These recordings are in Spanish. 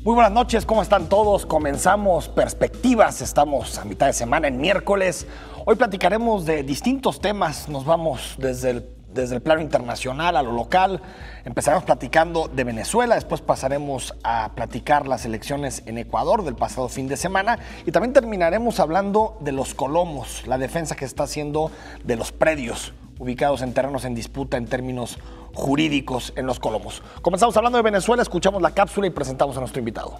Muy buenas noches, ¿cómo están todos? Comenzamos Perspectivas, estamos a mitad de semana, en miércoles. Hoy platicaremos de distintos temas, nos vamos desde el plano internacional a lo local. Empezaremos platicando de Venezuela, después pasaremos a platicar las elecciones en Ecuador del pasado fin de semana y también terminaremos hablando de los colomos, la defensa que está haciendo de los predios ubicados en terrenos en disputa en términos jurídicos en los colomos. Comenzamos hablando de Venezuela, escuchamos la cápsula y presentamos a nuestro invitado.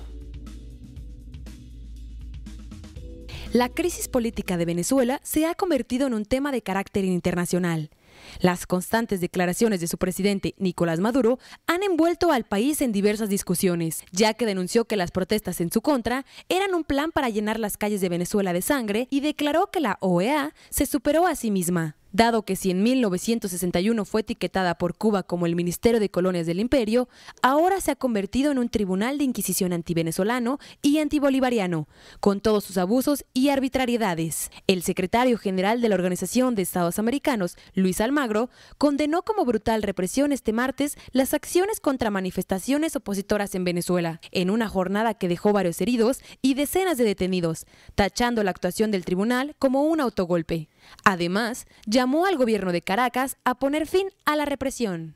La crisis política de Venezuela se ha convertido en un tema de carácter internacional. Las constantes declaraciones de su presidente, Nicolás Maduro, han envuelto al país en diversas discusiones, ya que denunció que las protestas en su contra eran un plan para llenar las calles de Venezuela de sangre y declaró que la OEA se superó a sí misma. Dado que si en 1961 fue etiquetada por Cuba como el Ministerio de Colonias del Imperio, ahora se ha convertido en un tribunal de inquisición antivenezolano y antibolivariano, con todos sus abusos y arbitrariedades. El secretario general de la Organización de Estados Americanos, Luis Almagro, condenó como brutal represión este martes las acciones contra manifestaciones opositoras en Venezuela, en una jornada que dejó varios heridos y decenas de detenidos, tachando la actuación del tribunal como un autogolpe. Además, llamó al gobierno de Caracas a poner fin a la represión.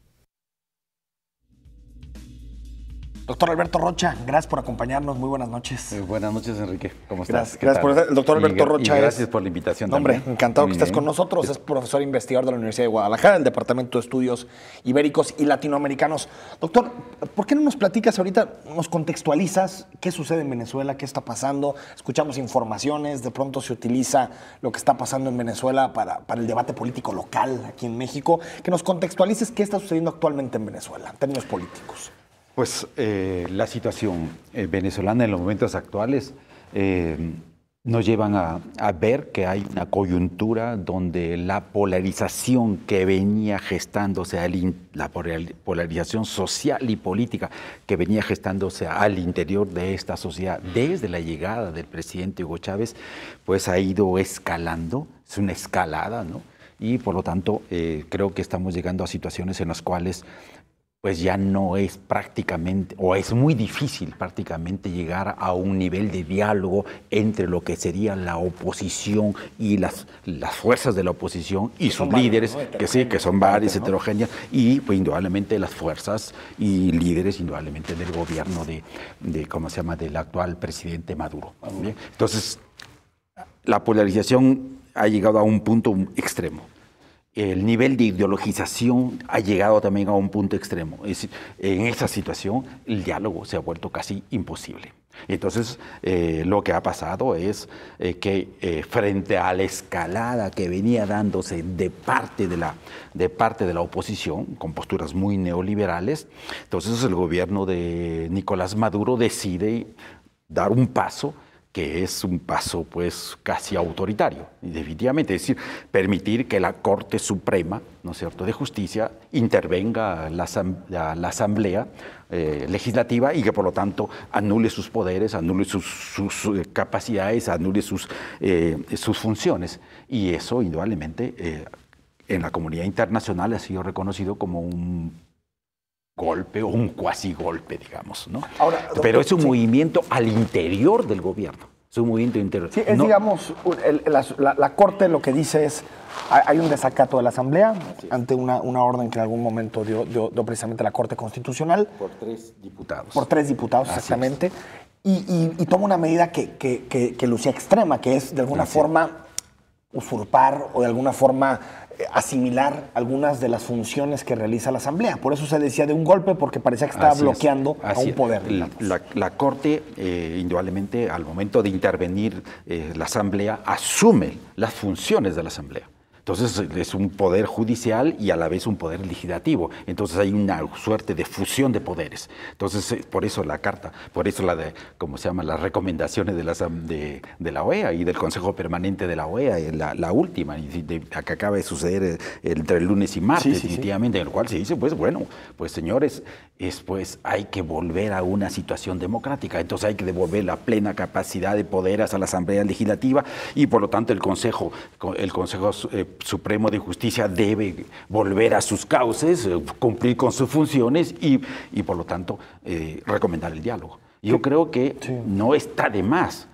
Doctor Alberto Rocha, gracias por acompañarnos. Muy buenas noches. Buenas noches, Enrique. ¿Cómo estás? Gracias por eso. El doctor Alberto Rocha gracias por la invitación. Hombre, también. encantado Muy que estés bien. con nosotros. Es profesor investigador de la Universidad de Guadalajara, del Departamento de Estudios Ibéricos y Latinoamericanos. Doctor, ¿por qué no nos platicas ahorita, nos contextualizas qué sucede en Venezuela, qué está pasando? Escuchamos informaciones, de pronto se utiliza lo que está pasando en Venezuela para el debate político local aquí en México. Que nos contextualices qué está sucediendo actualmente en Venezuela, en términos políticos. Pues la situación venezolana en los momentos actuales nos llevan a ver que hay una coyuntura donde la polarización que venía gestándose, la polarización social y política que venía gestándose al interior de esta sociedad desde la llegada del presidente Hugo Chávez, pues ha ido escalando, es una escalada, ¿no? Y por lo tanto creo que estamos llegando a situaciones en las cuales pues ya no es prácticamente, o es muy difícil prácticamente llegar a un nivel de diálogo entre lo que sería la oposición y las fuerzas de la oposición y sus líderes, que son varias, heterogéneas, y pues indudablemente las fuerzas y líderes indudablemente del gobierno del actual presidente Maduro. ¿Bien? Entonces, la polarización ha llegado a un punto extremo. El nivel de ideologización ha llegado también a un punto extremo. Es decir, en esa situación el diálogo se ha vuelto casi imposible. Entonces, lo que ha pasado es que frente a la escalada que venía dándose de parte de la oposición, con posturas muy neoliberales, entonces el gobierno de Nicolás Maduro decide dar un paso que es un paso pues casi autoritario, definitivamente, es decir, permitir que la Corte Suprema, ¿no es cierto?, de Justicia intervenga la Asamblea Legislativa y que por lo tanto anule sus poderes, anule sus capacidades, anule sus funciones. Y eso indudablemente en la comunidad internacional ha sido reconocido como un golpe o un cuasi golpe, digamos, ¿no? Ahora, doctor, pero es un movimiento al interior del gobierno, es un movimiento interior. Sí, es, digamos, la Corte lo que dice es, hay un desacato de la Asamblea ante una orden que en algún momento dio precisamente la Corte Constitucional. Por 3 diputados. Por 3 diputados, exactamente. Y toma una medida que lucía extrema, que es de alguna forma usurpar o de alguna forma asimilar algunas de las funciones que realiza la Asamblea. Por eso se decía de un golpe, porque parecía que estaba bloqueando a un poder. La Corte, indudablemente, al momento de intervenir la Asamblea, asume las funciones de la Asamblea. Entonces es un poder judicial y a la vez un poder legislativo. Entonces hay una suerte de fusión de poderes. Entonces por eso la carta, por eso ¿cómo se llama? Las recomendaciones de la OEA y del Consejo Permanente de la OEA, la última, que acaba de suceder entre el lunes y martes, definitivamente, en el cual se dice, pues bueno, pues señores, pues hay que volver a una situación democrática. Entonces hay que devolver la plena capacidad de poderes a la Asamblea Legislativa y por lo tanto el Consejo Supremo de Justicia debe volver a sus cauces, cumplir con sus funciones y por lo tanto recomendar el diálogo. Yo creo que no está de más.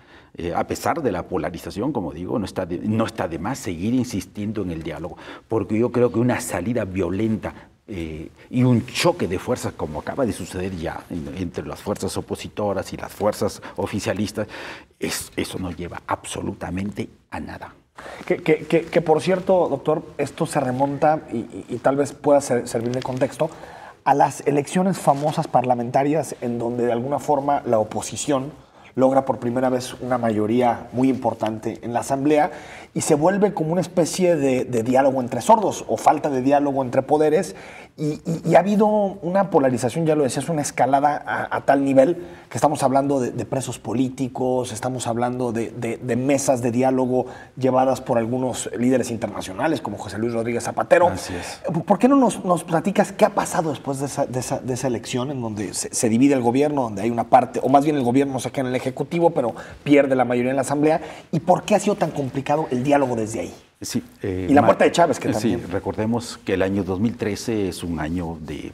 A pesar de la polarización, como digo, no está de más seguir insistiendo en el diálogo, porque yo creo que una salida violenta y un choque de fuerzas, como acaba de suceder ya entre las fuerzas opositoras y las fuerzas oficialistas, eso no lleva absolutamente a nada. Que por cierto, doctor, esto se remonta, y tal vez pueda servir de contexto, a las elecciones famosas parlamentarias en donde de alguna forma la oposición logra por primera vez una mayoría muy importante en la Asamblea y se vuelve como una especie de diálogo entre sordos o falta de diálogo entre poderes y ha habido una polarización, ya lo decías, una escalada a tal nivel que estamos hablando de presos políticos, estamos hablando de mesas de diálogo llevadas por algunos líderes internacionales como José Luis Rodríguez Zapatero. Así es. ¿Por qué no nos platicas qué ha pasado después de esa elección en donde se divide el gobierno, donde hay una parte, o más bien el gobierno se queda en el Ejecutivo, pero pierde la mayoría en la Asamblea? ¿Y por qué ha sido tan complicado el diálogo desde ahí? Sí, y la muerte de Chávez, que también. Sí, recordemos que el año 2013 es un año de,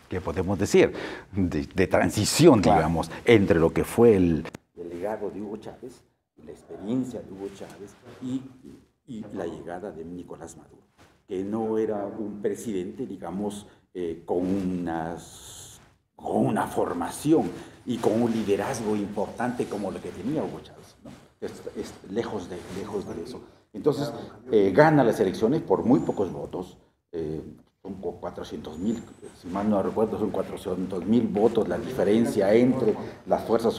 ¿qué podemos decir? De transición, claro, digamos, entre lo que fue el legado de Hugo Chávez, la experiencia de Hugo Chávez y la llegada de Nicolás Maduro, que no era un presidente, digamos, con una formación y con un liderazgo importante como lo que tenía Hugo Chávez, ¿no? Es lejos de eso. Entonces, gana las elecciones por muy pocos votos, son 400.000, si mal no recuerdo, son 400.000 votos la diferencia entre las fuerzas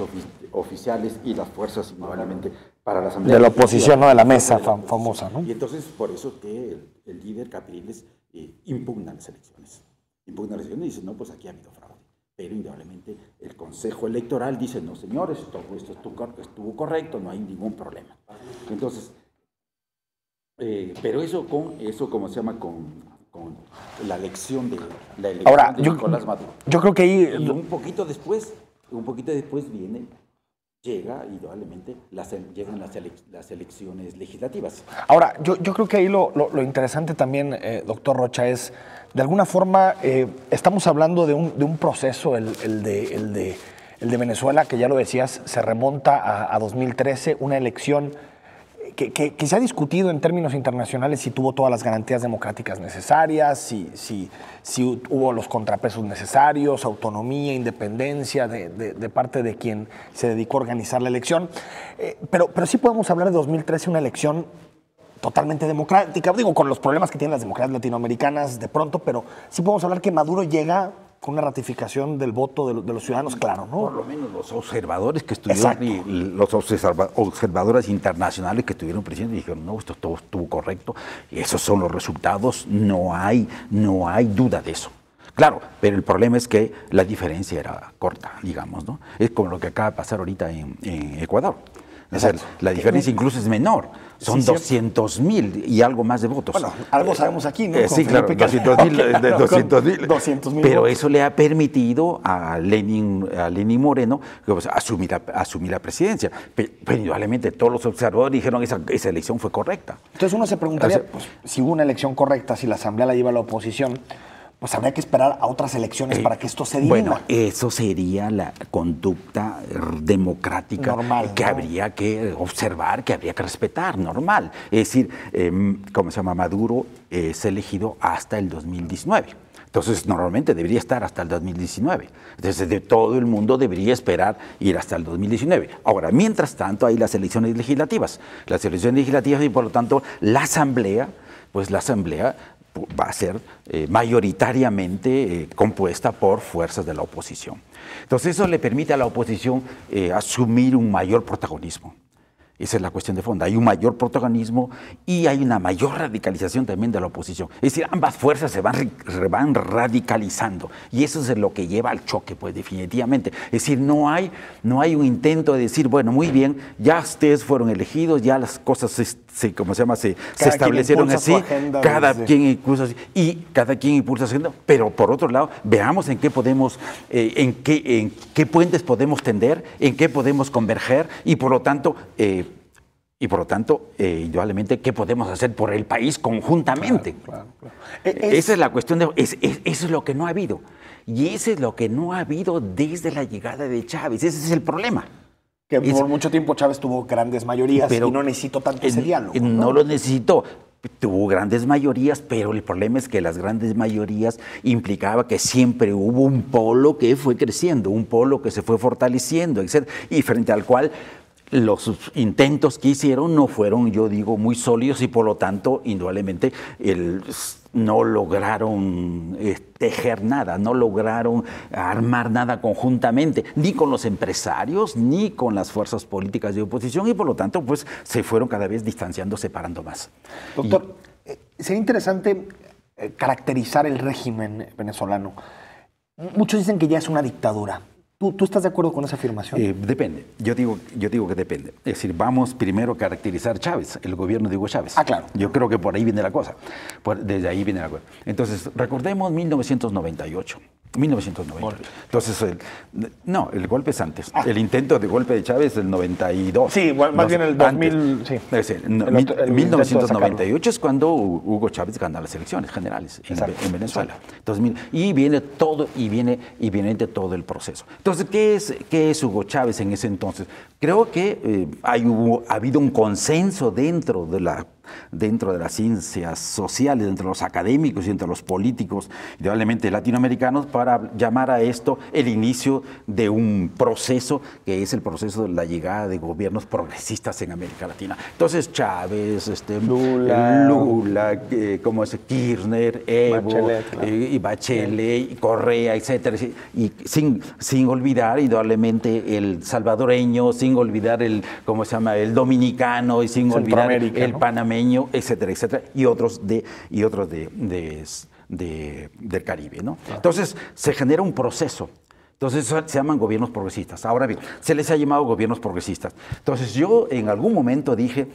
oficiales y las fuerzas, indudablemente, para la Asamblea. De la oposición, ¿no? De la mesa famosa, ¿no? Y entonces, por eso que el líder Capriles impugna las elecciones. Impugna las elecciones y dice, no, pues aquí ha habido fraude. Pero indudablemente el Consejo Electoral dice, no señores, todo esto estuvo correcto, no hay ningún problema. Entonces, pero eso como se llama, con la elección de Nicolás Maduro. Yo creo que ahí... Y un poquito después llega indudablemente llegan las elecciones legislativas. Ahora, yo creo que ahí lo interesante también, doctor Rocha, es, de alguna forma, estamos hablando de un proceso, el de Venezuela, que ya lo decías, se remonta a 2013, una elección que se ha discutido en términos internacionales si tuvo todas las garantías democráticas necesarias, si hubo los contrapesos necesarios, autonomía, independencia de parte de quien se dedicó a organizar la elección. Pero sí podemos hablar de 2013, una elección totalmente democrática, digo, con los problemas que tienen las democracias latinoamericanas de pronto, pero sí podemos hablar que Maduro llega con una ratificación del voto de los ciudadanos, claro, ¿no? Por lo menos los observadores que estuvieron, y los observadores internacionales que estuvieron presentes dijeron, no, esto todo estuvo correcto, y esos son los resultados, no hay duda de eso. Claro, pero el problema es que la diferencia era corta, digamos, ¿no? Es como lo que acaba de pasar ahorita en Ecuador. O sea, la diferencia incluso es menor. Son 200.000 y algo más de votos. Bueno, algo sabemos aquí, ¿no? Sí, claro, 200.000. Pero eso le ha permitido a Lenín Moreno asumir la presidencia. Pero indudablemente todos los observadores dijeron que esa elección fue correcta. Entonces uno se preguntaría, pues, si hubo una elección correcta, si la Asamblea la lleva a la oposición, pues habría que esperar a otras elecciones para que esto se dirima. Bueno, eso sería la conducta democrática normal, que habría que observar, que habría que respetar, normal. Es decir, ¿cómo se llama? Maduro es elegido hasta el 2019. Entonces, normalmente debería estar hasta el 2019. Entonces, de todo el mundo debería esperar ir hasta el 2019. Ahora, mientras tanto, hay las elecciones legislativas. Las elecciones legislativas y, por lo tanto, la Asamblea va a ser mayoritariamente compuesta por fuerzas de la oposición. Entonces eso le permite a la oposición asumir un mayor protagonismo. Esa es la cuestión de fondo. Hay un mayor protagonismo y hay una mayor radicalización también de la oposición. Es decir, ambas fuerzas se van radicalizando y eso es lo que lleva al choque, pues definitivamente. Es decir, no hay un intento de decir, bueno, muy bien, ya ustedes fueron elegidos, ya las cosas se establecieron así, cada quien impulsa su agenda, pero por otro lado, veamos en qué podemos, en qué puentes podemos tender, en qué podemos converger y por lo tanto Y por lo tanto, indudablemente, ¿qué podemos hacer por el país conjuntamente? Claro. Esa es la cuestión, eso es lo que no ha habido. Y eso es lo que no ha habido desde la llegada de Chávez. Ese es el problema. Que por mucho tiempo Chávez tuvo grandes mayorías y no necesitó tanto ese diálogo. No lo necesitó. Tuvo grandes mayorías, pero el problema es que las grandes mayorías implicaba que siempre hubo un polo que fue creciendo, un polo que se fue fortaleciendo, etc. Y frente al cual los intentos que hicieron no fueron, yo digo, muy sólidos y por lo tanto, indudablemente, no lograron tejer nada, no lograron armar nada conjuntamente, ni con los empresarios, ni con las fuerzas políticas de oposición y por lo tanto, pues, se fueron cada vez distanciando, separando más. Doctor, sería interesante caracterizar el régimen venezolano. Muchos dicen que ya es una dictadura. ¿Tú estás de acuerdo con esa afirmación? Depende. Yo digo que depende. Es decir, vamos primero a caracterizar Chávez, el gobierno de Hugo Chávez. Ah, claro. Yo creo que por ahí viene la cosa. Desde ahí viene la cosa. Entonces, recordemos 1998. 1998. Entonces, el golpe es antes. El intento de golpe de Chávez es el 92. Sí, más bien el 2000. Sí. Es decir, 1998 es cuando Hugo Chávez gana las elecciones generales en Venezuela. Entonces, y viene todo todo el proceso. Entonces, ¿qué es Hugo Chávez en ese entonces? Creo que ha habido un consenso dentro de las ciencias sociales, entre los académicos y entre los políticos, indudablemente latinoamericanos, para llamar a esto el inicio de un proceso que es el proceso de la llegada de gobiernos progresistas en América Latina. Entonces Chávez, Lula, como es Kirchner, Evo, y Bachelet, y Correa, etcétera, y sin olvidar indudablemente el salvadoreño, sin olvidar el dominicano y sin olvidar el panameño, etcétera, etcétera, y otros del Caribe, ¿no? Claro. Entonces, se genera un proceso. Entonces, se llaman gobiernos progresistas. Ahora bien, se les ha llamado gobiernos progresistas. Entonces, yo en algún momento dije,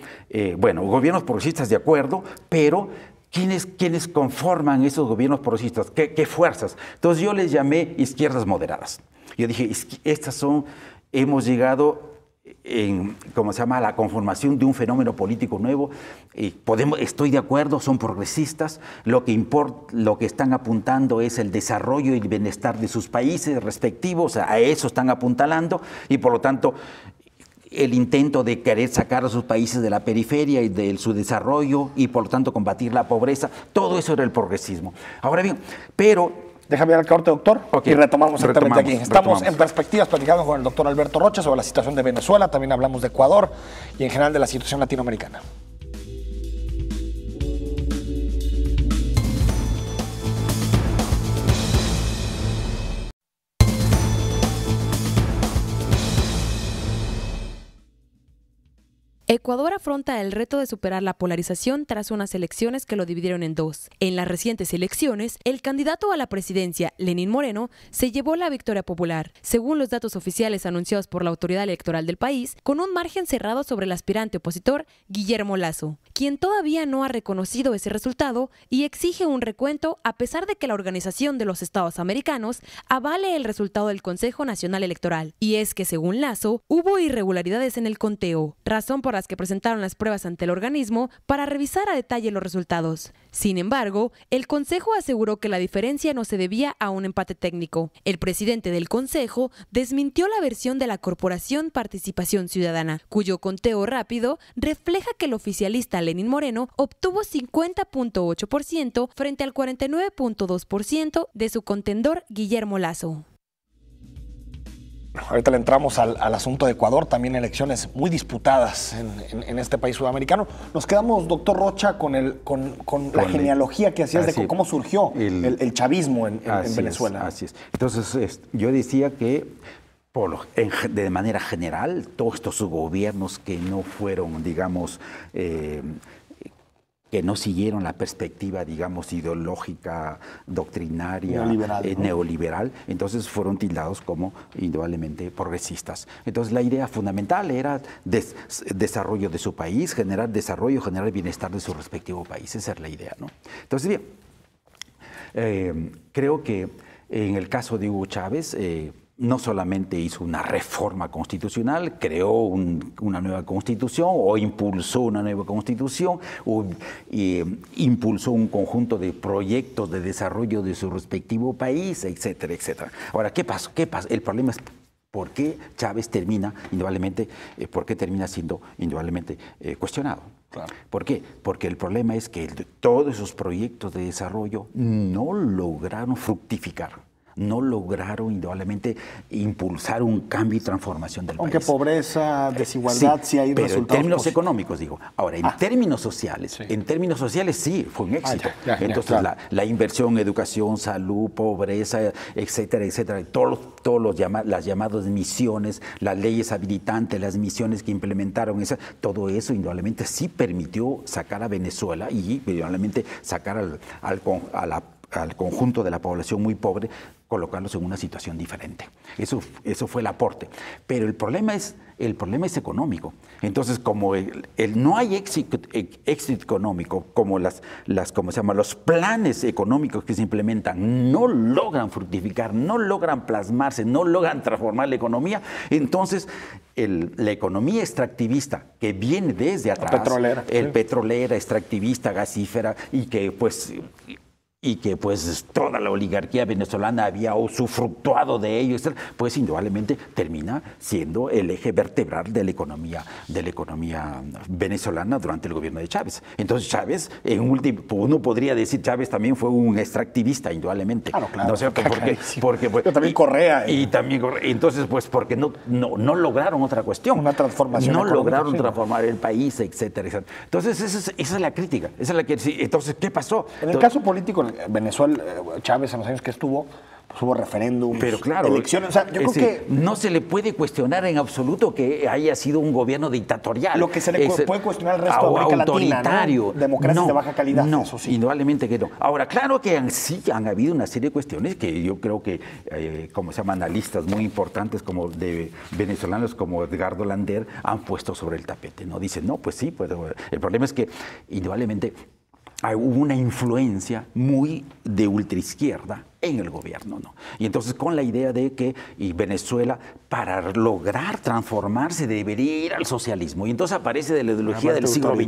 gobiernos progresistas de acuerdo, pero ¿quiénes conforman esos gobiernos progresistas? ¿Qué fuerzas? Entonces, yo les llamé izquierdas moderadas. Yo dije, hemos llegado a la conformación de un fenómeno político nuevo. Estoy de acuerdo, son progresistas, lo que están apuntando es el desarrollo y el bienestar de sus países respectivos, a eso están apuntalando y por lo tanto el intento de querer sacar a sus países de la periferia y de su desarrollo y por lo tanto combatir la pobreza, todo eso era el progresismo. Ahora bien, pero déjame ir al corte, doctor, y retomamos exactamente aquí. Estamos en Perspectivas platicando con el doctor Alberto Rocha sobre la situación de Venezuela, también hablamos de Ecuador y en general de la situación latinoamericana. Ecuador afronta el reto de superar la polarización tras unas elecciones que lo dividieron en dos. En las recientes elecciones, el candidato a la presidencia, Lenín Moreno, se llevó la victoria popular, según los datos oficiales anunciados por la autoridad electoral del país, con un margen cerrado sobre el aspirante opositor, Guillermo Lasso, quien todavía no ha reconocido ese resultado y exige un recuento a pesar de que la Organización de los Estados Americanos avale el resultado del Consejo Nacional Electoral. Y es que, según Lasso, hubo irregularidades en el conteo, razón por las que presentaron las pruebas ante el organismo para revisar a detalle los resultados. Sin embargo, el Consejo aseguró que la diferencia no se debía a un empate técnico. El presidente del Consejo desmintió la versión de la Corporación Participación Ciudadana, cuyo conteo rápido refleja que el oficialista Lenín Moreno obtuvo 50.8% frente al 49.2% de su contendor Guillermo Lasso. Ahorita le entramos al asunto de Ecuador, también elecciones muy disputadas en este país sudamericano. Nos quedamos, doctor Rocha, con la genealogía que hacías de cómo surgió el chavismo en Venezuela. Así es. Entonces, yo decía que de manera general, todos estos gobiernos que no fueron, digamos, que no siguieron la perspectiva, digamos, ideológica, doctrinaria, neoliberal, entonces fueron tildados como indudablemente progresistas. Entonces la idea fundamental era desarrollo de su país, generar desarrollo, generar bienestar de su respectivo país. Esa era la idea, ¿no? Entonces, bien, creo que en el caso de Hugo Chávez, no solamente hizo una reforma constitucional, creó una nueva constitución o impulsó una nueva constitución o impulsó un conjunto de proyectos de desarrollo de su respectivo país, etcétera, etcétera. Ahora, ¿qué pasó? ¿Qué pasa? El problema es por qué Chávez termina indudablemente, por qué termina siendo indudablemente cuestionado. Claro. ¿Por qué? Porque el problema es que todos esos proyectos de desarrollo no lograron fructificar. No lograron indudablemente impulsar un cambio y transformación del país. Aunque pobreza, desigualdad, sí hay pero resultados. En términos económicos, digo. Ahora, en términos sociales, sí, fue un éxito. Entonces, claro, la inversión, educación, salud, pobreza, etcétera, etcétera, las llamadas misiones, las leyes habilitantes, las misiones que implementaron, todo eso indudablemente sí permitió sacar a Venezuela y indudablemente sacar al conjunto de la población muy pobre, colocarlos en una situación diferente. Eso fue el aporte. Pero el problema es económico. Entonces, como no hay éxito económico, como los planes económicos que se implementan no logran fructificar, no logran plasmarse, no logran transformar la economía, entonces la economía extractivista que viene desde atrás, petrolera, extractivista, gasífera, y que toda la oligarquía venezolana había usufructuado de ello, pues indudablemente termina siendo el eje vertebral de la economía venezolana durante el gobierno de Chávez. Entonces Chávez, uno podría decir, Chávez también fue un extractivista, indudablemente. Claro. ¿No es cierto? Porque pero también Correa. Entonces, pues porque no lograron otra cuestión. Una transformación no lograron transformar el país, etcétera, etcétera. Entonces, esa es la crítica. Entonces, ¿qué pasó? En el caso político, Venezuela, Chávez en los años que estuvo, pues hubo referéndum, elecciones. O sea, yo creo que no se le puede cuestionar en absoluto que haya sido un gobierno dictatorial. Lo que se le puede cuestionar al resto de América autoritario. Latina, ¿no? Democracias de baja calidad. No, eso sí. indudablemente que no. Ahora, claro que sí han habido una serie de cuestiones que yo creo que, como se llaman analistas muy importantes como de venezolanos como Edgardo Lander, han puesto sobre el tapete. ¿No? Dicen, no, pues sí, pues el problema es que indudablemente hubo una influencia muy de ultraizquierda en el gobierno, ¿no? Y entonces con la idea de que Venezuela, para lograr transformarse, debería ir al socialismo. Y entonces aparece de la ideología del siglo XXI.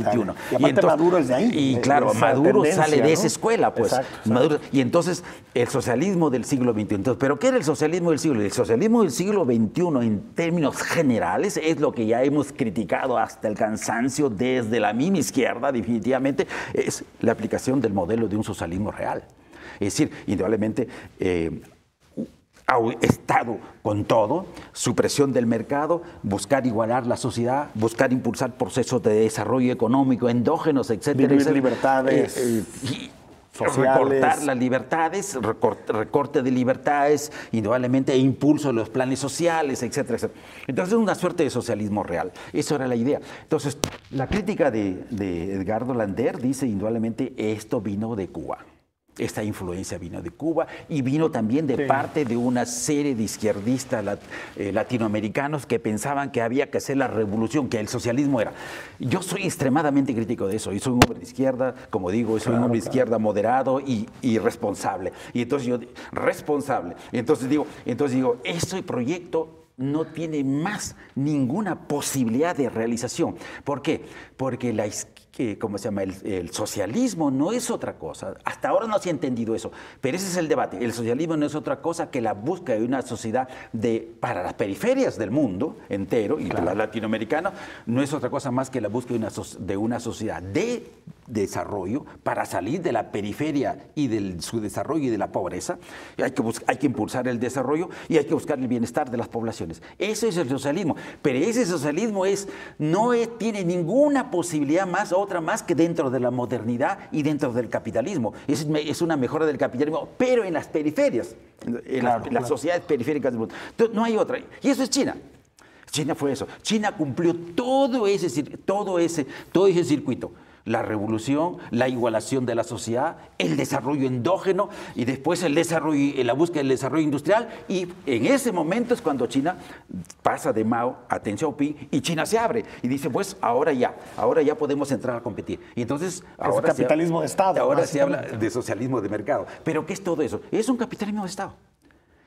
Y aparte Maduro es de ahí. Y claro, Maduro sale de esa escuela, pues. Exacto. Maduro, y entonces el socialismo del siglo XXI. Entonces, ¿pero qué era el socialismo del siglo XXI? El socialismo del siglo XXI, en términos generales, es lo que ya hemos criticado hasta el cansancio desde la mini izquierda, definitivamente, es la aplicación del modelo de un socialismo real. Es decir, indudablemente, Estado con todo, supresión del mercado, buscar igualar la sociedad, buscar impulsar procesos de desarrollo económico endógenos, etcétera. Disminuir libertades. Recortar las libertades, recorte de libertades, indudablemente, e impulso de los planes sociales, etcétera, etcétera. Entonces, una suerte de socialismo real. Eso era la idea. Entonces, la crítica de Edgardo Lander dice, indudablemente, esto vino de Cuba. Esta influencia vino de Cuba y vino también de parte de una serie de izquierdistas latinoamericanos que pensaban que había que hacer la revolución, que el socialismo era. Yo soy extremadamente crítico de eso. Yo soy un hombre de izquierda, como digo, soy un hombre de izquierda moderado y responsable. Y entonces responsable. Entonces digo, ese proyecto no tiene más ninguna posibilidad de realización. ¿Por qué? Porque el socialismo no es otra cosa. Hasta ahora no se ha entendido eso, pero ese es el debate. El socialismo no es otra cosa que la búsqueda de una sociedad para las periferias del mundo entero, y para la latinoamericana, no es otra cosa más que la búsqueda de una sociedad de desarrollo para salir de la periferia y de su desarrollo y de la pobreza. Hay que impulsar el desarrollo y hay que buscar el bienestar de las poblaciones. Eso es el socialismo, pero ese socialismo no tiene ninguna posibilidad otra más que dentro de la modernidad y dentro del capitalismo. Es una mejora del capitalismo, pero en las periferias, en las sociedades periféricas del mundo. Entonces, no hay otra. Y eso es China. China fue eso. China cumplió todo ese circuito. La revolución, la igualación de la sociedad, el desarrollo endógeno y después la búsqueda del desarrollo industrial. Y en ese momento es cuando China pasa de Mao a Deng Xiaoping y China se abre y dice, pues ahora ya podemos entrar a competir. Y entonces ahora es capitalismo de Estado. Ahora se habla de socialismo de mercado. ¿Pero qué es todo eso? Es un capitalismo de Estado.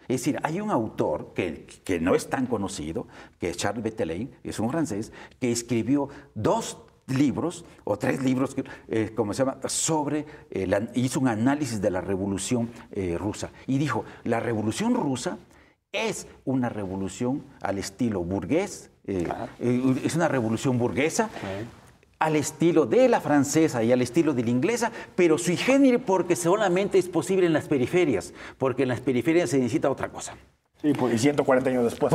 Es decir, hay un autor que no es tan conocido, que es Charles Berthelin, es un francés, que escribió 2 libros o 3 libros, ¿cómo se llama?, hizo un análisis de la Revolución Rusa. Y dijo, la Revolución Rusa es una revolución al estilo burgués, es una revolución burguesa, al estilo de la francesa y al estilo de la inglesa, pero sui generis porque solamente es posible en las periferias, porque en las periferias se necesita otra cosa. Sí, y 140 años después.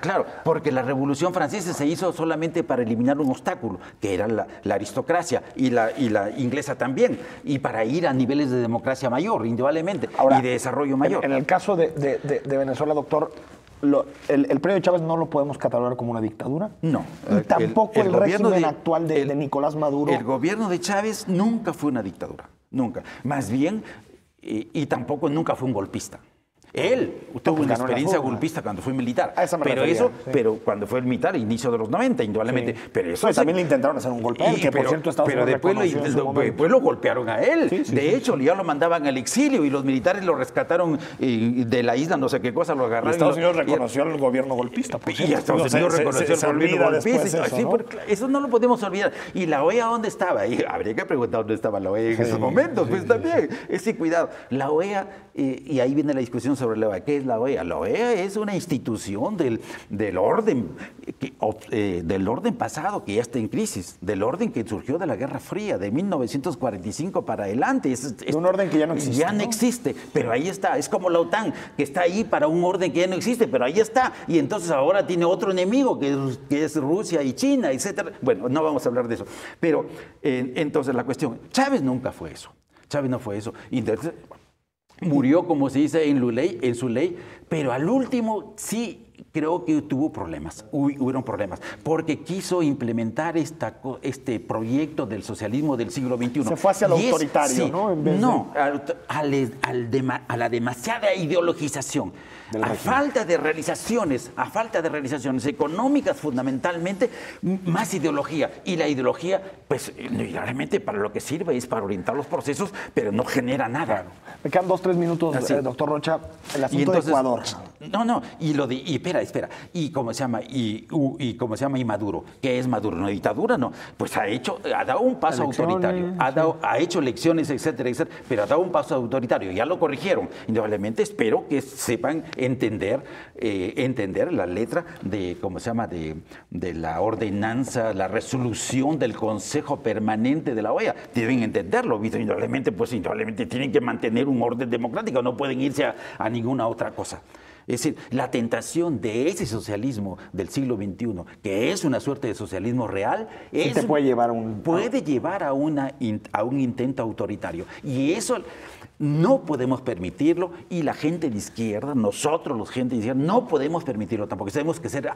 Claro, porque la Revolución Francesa se hizo solamente para eliminar un obstáculo, que era la aristocracia, y la inglesa también, y para ir a niveles de democracia mayor, indudablemente, y de desarrollo mayor. En el caso de Venezuela, doctor, el periodo de Chávez no lo podemos catalogar como una dictadura. No. Y tampoco el régimen actual de Nicolás Maduro. El gobierno de Chávez nunca fue una dictadura, nunca. Más bien, y tampoco nunca fue un golpista. Él tuvo una experiencia golpista cuando fue militar. Pero cuando fue militar, inicio de los 90, indudablemente. Sí. Pero eso también le intentaron hacer un golpe a él, que por cierto Estados Unidos después lo golpearon a él. Sí, de hecho, ya lo mandaban al exilio y los militares lo rescataron de la isla, no sé qué cosa, lo agarraron. Estados Unidos reconoció al gobierno golpista. Y Estados Unidos reconoció al gobierno golpista. Eso no lo podemos olvidar. ¿Y la OEA dónde estaba? Y habría que preguntar dónde estaba la OEA en esos momentos. Pues también, ese cuidado. La OEA, y ahí viene la discusión sobre la OEA. ¿Qué es la OEA? La OEA es una institución del orden pasado que ya está en crisis, del orden que surgió de la Guerra Fría, de 1945 para adelante. Es un orden que ya no existe. Ya no existe, pero ahí está. Es como la OTAN, que está ahí para un orden que ya no existe, pero ahí está. Y entonces ahora tiene otro enemigo, que es Rusia y China, etc. Bueno, no vamos a hablar de eso. Pero entonces la cuestión, Chávez nunca fue eso. Chávez no fue eso. Entonces, murió, como se dice en su ley, pero al último sí creo que tuvo problemas, hubieron problemas, porque quiso implementar este proyecto del socialismo del siglo XXI. Se fue hacia lo autoritario, ¿no? A la demasiada ideologización. A falta de realizaciones económicas fundamentalmente, más ideología. Y la ideología, pues, realmente para lo que sirve es para orientar los procesos, pero no genera nada. Claro. Me quedan 2-3 minutos, doctor Rocha, el asunto de Ecuador. Espera. ¿Y cómo se llama? Y Maduro. ¿Qué es Maduro? ¿Una dictadura? No. Pues ha dado un paso autoritario. Ha hecho elecciones, etcétera, pero ha dado un paso autoritario. Ya lo corrigieron. Indudablemente espero que sepan entender la letra de, ¿cómo se llama?, de la ordenanza, la resolución del Consejo Permanente de la OEA. Deben entenderlo, indudablemente tienen que mantener un orden democrático, no pueden irse a ninguna otra cosa. Es decir, la tentación de ese socialismo del siglo XXI, que es una suerte de socialismo real, puede llevar a un intento autoritario. Y eso no podemos permitirlo, y la gente de izquierda, nosotros los gente de izquierda, no podemos permitirlo tampoco. Tenemos que ser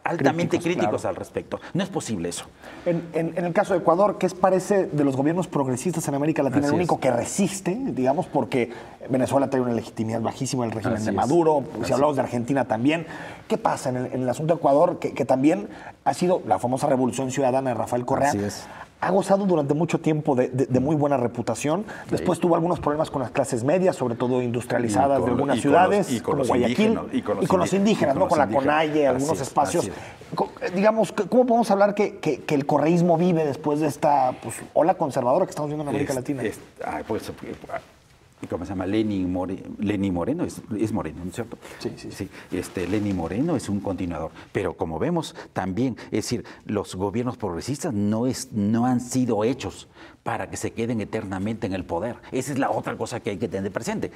altamente críticos al respecto. No es posible eso. En el caso de Ecuador, ¿qué parece de los gobiernos progresistas en América Latina? El único que resiste, digamos, porque Venezuela tiene una legitimidad bajísima del régimen de Maduro. Si hablamos de Argentina también. ¿Qué pasa en el asunto de Ecuador? Que también ha sido la famosa revolución ciudadana de Rafael Correa. Así es. Ha gozado durante mucho tiempo de muy buena reputación. Después tuvo algunos problemas con las clases medias, sobre todo industrializadas de algunas ciudades, como Guayaquil, y con los indígenas, ¿no? Con la CONAIE, algunos espacios. Digamos, ¿cómo podemos hablar que el correísmo vive después de esta ola conservadora que estamos viendo en América Latina? ¿Cómo se llama? Lenín Moreno, es Moreno, ¿no es cierto? Sí. Lenín Moreno es un continuador. Pero como vemos también, es decir, los gobiernos progresistas no han sido hechos para que se queden eternamente en el poder. Esa es la otra cosa que hay que tener presente.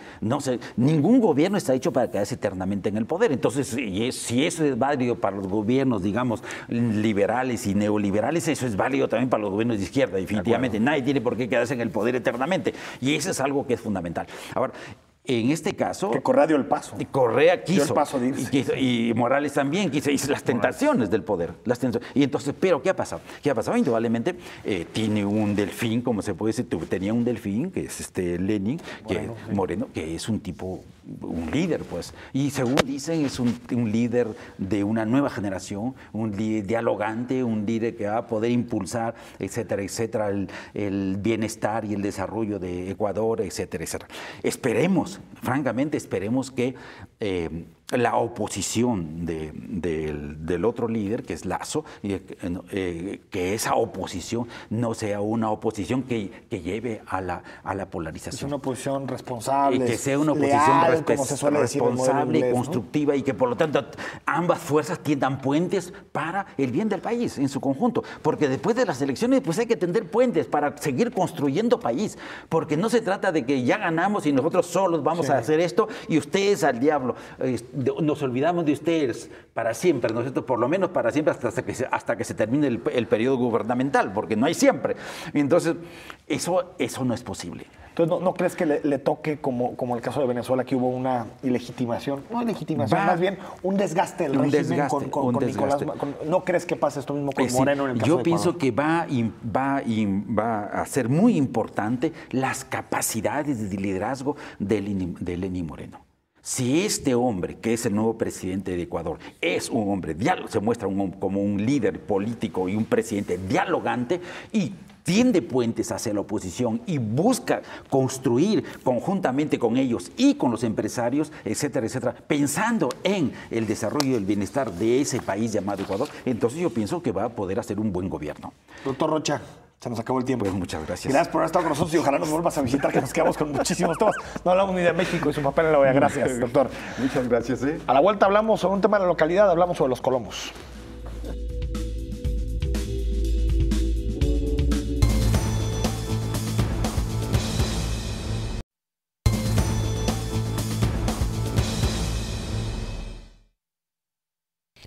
Ningún gobierno está hecho para quedarse eternamente en el poder. Entonces, si eso es válido para los gobiernos, digamos, liberales y neoliberales, eso es válido también para los gobiernos de izquierda, definitivamente. Nadie tiene por qué quedarse en el poder eternamente. Y eso es algo que es fundamental. Ahora, en este caso... Que Correa dio el paso. Correa quiso. Dio el paso de irse. Y Morales también quiso. Y las tentaciones del poder. Y entonces, ¿pero qué ha pasado? Indudablemente tiene un delfín, como se puede decir, tenía un delfín, que es Lenin Moreno, que es un tipo un líder, pues. Y según dicen, es un líder de una nueva generación, un líder dialogante, un líder que va a poder impulsar, etcétera, etcétera, el bienestar y el desarrollo de Ecuador, etcétera, etcétera. Esperemos, francamente, esperemos que la oposición del otro líder, que es Lasso, que esa oposición no sea una oposición que lleve a la polarización. Es una oposición responsable, que sea una oposición leal, como se suele decir en responsable, inglés, constructiva, ¿no? Y que por lo tanto ambas fuerzas tiendan puentes para el bien del país en su conjunto. Porque después de las elecciones pues hay que tender puentes para seguir construyendo país. Porque no se trata de que ya ganamos y nosotros solos vamos a hacer esto y ustedes al diablo. Nos olvidamos de ustedes para siempre, ¿no es cierto? Por lo menos para siempre hasta que se termine el periodo gubernamental, porque no hay siempre. Entonces, eso no es posible. Entonces, ¿no crees que le toque, como el caso de Venezuela, que hubo una ilegitimación? No ilegitimación, más bien un desgaste del régimen con Nicolás. ¿No crees que pase esto mismo con Moreno en el caso de Ecuador? Yo pienso que va a ser muy importante las capacidades de liderazgo de Lenín Moreno. Si este hombre, que es el nuevo presidente de Ecuador, es un hombre, se muestra como un líder político y un presidente dialogante y tiende puentes hacia la oposición y busca construir conjuntamente con ellos y con los empresarios, etcétera, etcétera, pensando en el desarrollo y el bienestar de ese país llamado Ecuador, entonces yo pienso que va a poder hacer un buen gobierno. Doctor Rocha, se nos acabó el tiempo. Pues muchas gracias. Gracias por haber estado con nosotros y ojalá nos vuelvas a visitar, que nos quedamos con muchísimos temas. No hablamos ni de México y su papel en la OEA. Gracias, doctor. Muchas gracias. A la vuelta hablamos sobre un tema de la localidad, hablamos sobre los colomos.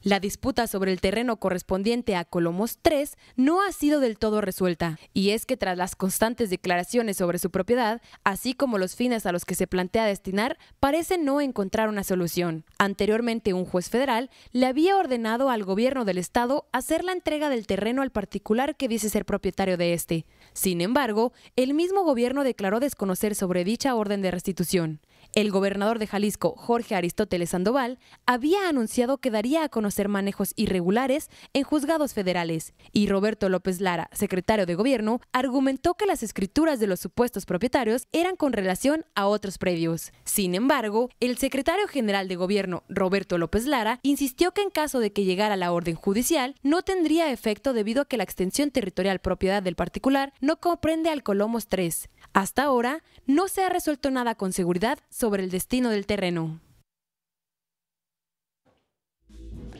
La disputa sobre el terreno correspondiente a Colomos 3 no ha sido del todo resuelta, y es que tras las constantes declaraciones sobre su propiedad, así como los fines a los que se plantea destinar, parece no encontrar una solución. Anteriormente, un juez federal le había ordenado al gobierno del estado hacer la entrega del terreno al particular que dice ser propietario de este. Sin embargo, el mismo gobierno declaró desconocer sobre dicha orden de restitución. El gobernador de Jalisco, Jorge Aristóteles Sandoval, había anunciado que daría a conocer manejos irregulares en juzgados federales, y Roberto López Lara, secretario de Gobierno, argumentó que las escrituras de los supuestos propietarios eran con relación a otros predios. Sin embargo, el secretario general de Gobierno, Roberto López Lara, insistió que en caso de que llegara la orden judicial, no tendría efecto debido a que la extensión territorial propiedad del particular no comprende al Colomos 3. Hasta ahora, no se ha resuelto nada con seguridad sobre el destino del terreno.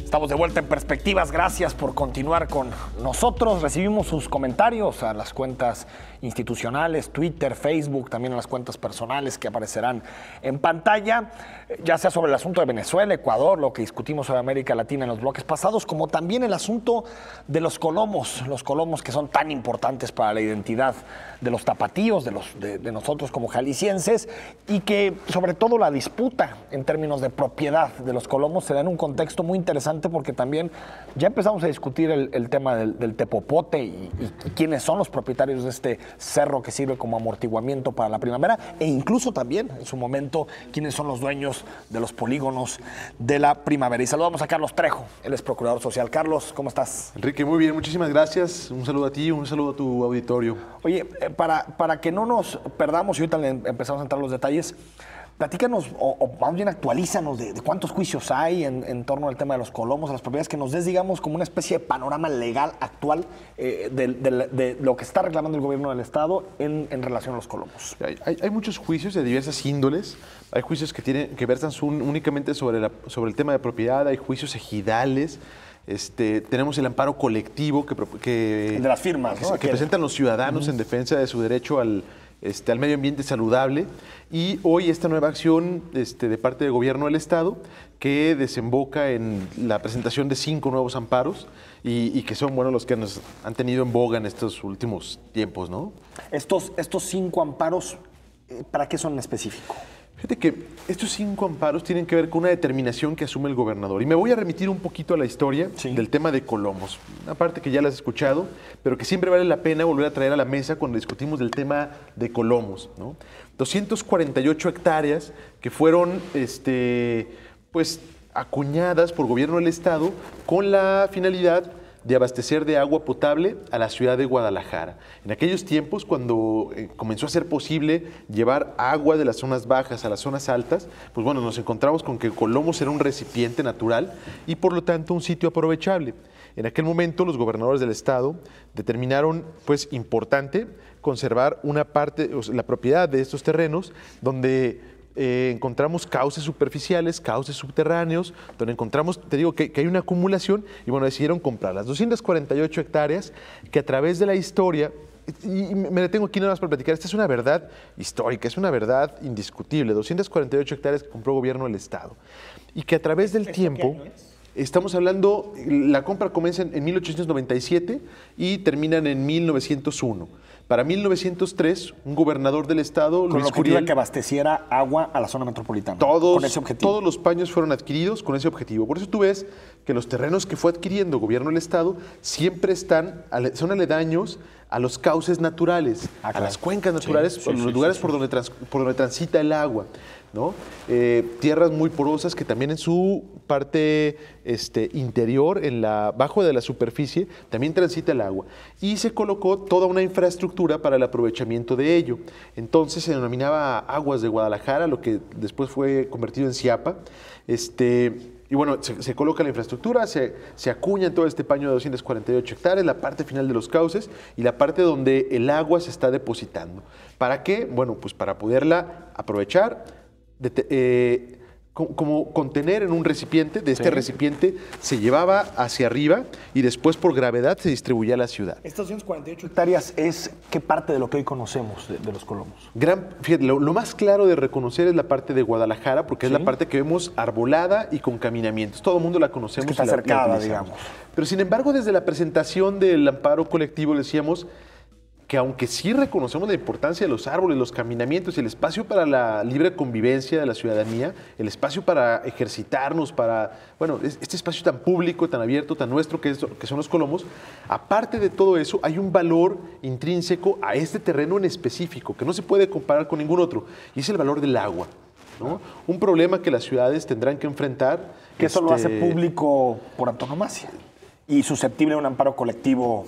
Estamos de vuelta en Perspectivas. Gracias por continuar con nosotros. Recibimos sus comentarios a las cuentas institucionales, Twitter, Facebook, también a las cuentas personales que aparecerán en pantalla, ya sea sobre el asunto de Venezuela, Ecuador, lo que discutimos sobre América Latina en los bloques pasados, como también el asunto de los colomos que son tan importantes para la identidad de los tapatíos, de nosotros como jaliscienses, y que sobre todo la disputa en términos de propiedad de los colomos se da en un contexto muy interesante, porque también ya empezamos a discutir el tema del tepopote y quiénes son los propietarios de este cerro que sirve como amortiguamiento para la primavera, e incluso también en su momento quiénes son los dueños de los polígonos de la primavera. Y saludamos a Carlos Trejo, él es procurador social. Carlos, ¿cómo estás? Enrique, muy bien, muchísimas gracias. Un saludo a ti, un saludo a tu auditorio. Oye, para que no nos perdamos y ahorita empezamos a entrar en los detalles, platícanos, o más bien actualízanos de cuántos juicios hay en torno al tema de los colomos, a las propiedades, que nos des, digamos, como una especie de panorama legal actual de lo que está reclamando el gobierno del Estado en relación a los colomos. Hay muchos juicios de diversas índoles. Hay juicios que versan únicamente sobre el tema de propiedad, hay juicios ejidales. Tenemos el amparo colectivo que el de las firmas, ¿no? que presentan los ciudadanos en defensa de su derecho al medio ambiente saludable, y hoy esta nueva acción de parte del gobierno del Estado, que desemboca en la presentación de 5 nuevos amparos y que son los que nos han tenido en boga en estos últimos tiempos, ¿no? Estos 5 amparos, ¿para qué son en específico? Fíjate que estos 5 amparos tienen que ver con una determinación que asume el gobernador. Y me voy a remitir un poquito a la historia del tema de Colomos. Una parte que ya la has escuchado, pero que siempre vale la pena volver a traer a la mesa cuando discutimos del tema de Colomos, ¿no? 248 hectáreas que fueron pues, acuñadas por gobierno del Estado con la finalidad de abastecer de agua potable a la ciudad de Guadalajara. En aquellos tiempos, cuando comenzó a ser posible llevar agua de las zonas bajas a las zonas altas, pues bueno, nos encontramos con que Colomos era un recipiente natural y por lo tanto un sitio aprovechable. En aquel momento los gobernadores del estado determinaron, pues importante, conservar una parte, o sea, la propiedad de estos terrenos donde encontramos cauces superficiales, cauces subterráneos, donde encontramos, te digo, que hay una acumulación y bueno, decidieron comprarlas. 248 hectáreas que a través de la historia, y me detengo aquí nada más para platicar, esta es una verdad histórica, es una verdad indiscutible, 248 hectáreas que compró gobierno del Estado y que a través del tiempo... Estamos hablando, la compra comienza en 1897 y terminan en 1901. Para 1903, un gobernador del estado, Luis Curiel, que abasteciera agua a la zona metropolitana. Con ese objetivo. Todos los paños fueron adquiridos con ese objetivo. Por eso tú ves que los terrenos que fue adquiriendo gobierno del estado siempre son aledaños a los cauces naturales, a las cuencas naturales, a los lugares por donde transita el agua, ¿no? Tierras muy porosas que también en su parte interior, bajo de la superficie, también transita el agua. Y se colocó toda una infraestructura para el aprovechamiento de ello. Entonces se denominaba Aguas de Guadalajara, lo que después fue convertido en Ciapa. Y bueno, se coloca la infraestructura, se acuña en todo este paño de 248 hectáreas, la parte final de los cauces y la parte donde el agua se está depositando. ¿Para qué? Bueno, pues para poderla aprovechar, como contener en un recipiente. De este recipiente se llevaba hacia arriba y después por gravedad se distribuía a la ciudad. Estas 248 hectáreas es qué parte de lo que hoy conocemos de los Colomos. Fíjate, lo más claro de reconocer es la parte de Guadalajara, porque es la parte que vemos arbolada y con caminamientos. Todo el mundo la conocemos. Es que está cercada, digamos. Pero sin embargo, desde la presentación del amparo colectivo decíamos que aunque sí reconocemos la importancia de los árboles, los caminamientos, el espacio para la libre convivencia de la ciudadanía, el espacio para ejercitarnos, este espacio tan público, tan abierto, tan nuestro que son los Colomos, aparte de todo eso, hay un valor intrínseco a este terreno en específico, que no se puede comparar con ningún otro, y es el valor del agua, ¿no? Un problema que las ciudades tendrán que enfrentar. Que eso lo hace público por antonomasia y susceptible a un amparo colectivo.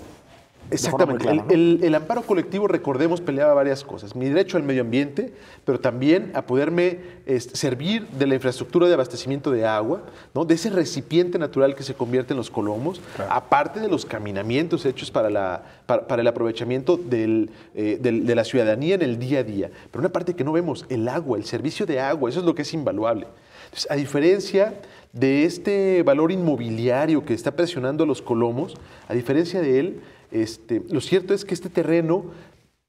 Exactamente. Clara, ¿no? El amparo colectivo, recordemos, peleaba varias cosas. Mi derecho al medio ambiente, pero también a poderme servir de la infraestructura de abastecimiento de agua, ¿no? De ese recipiente natural que se convierte en los Colomos, claro. Aparte de los caminamientos hechos para el aprovechamiento de la ciudadanía en el día a día. Pero una parte que no vemos, el agua, el servicio de agua, eso es lo que es invaluable. Entonces, a diferencia de este valor inmobiliario que está presionando a los Colomos, a diferencia de él, lo cierto es que este terreno,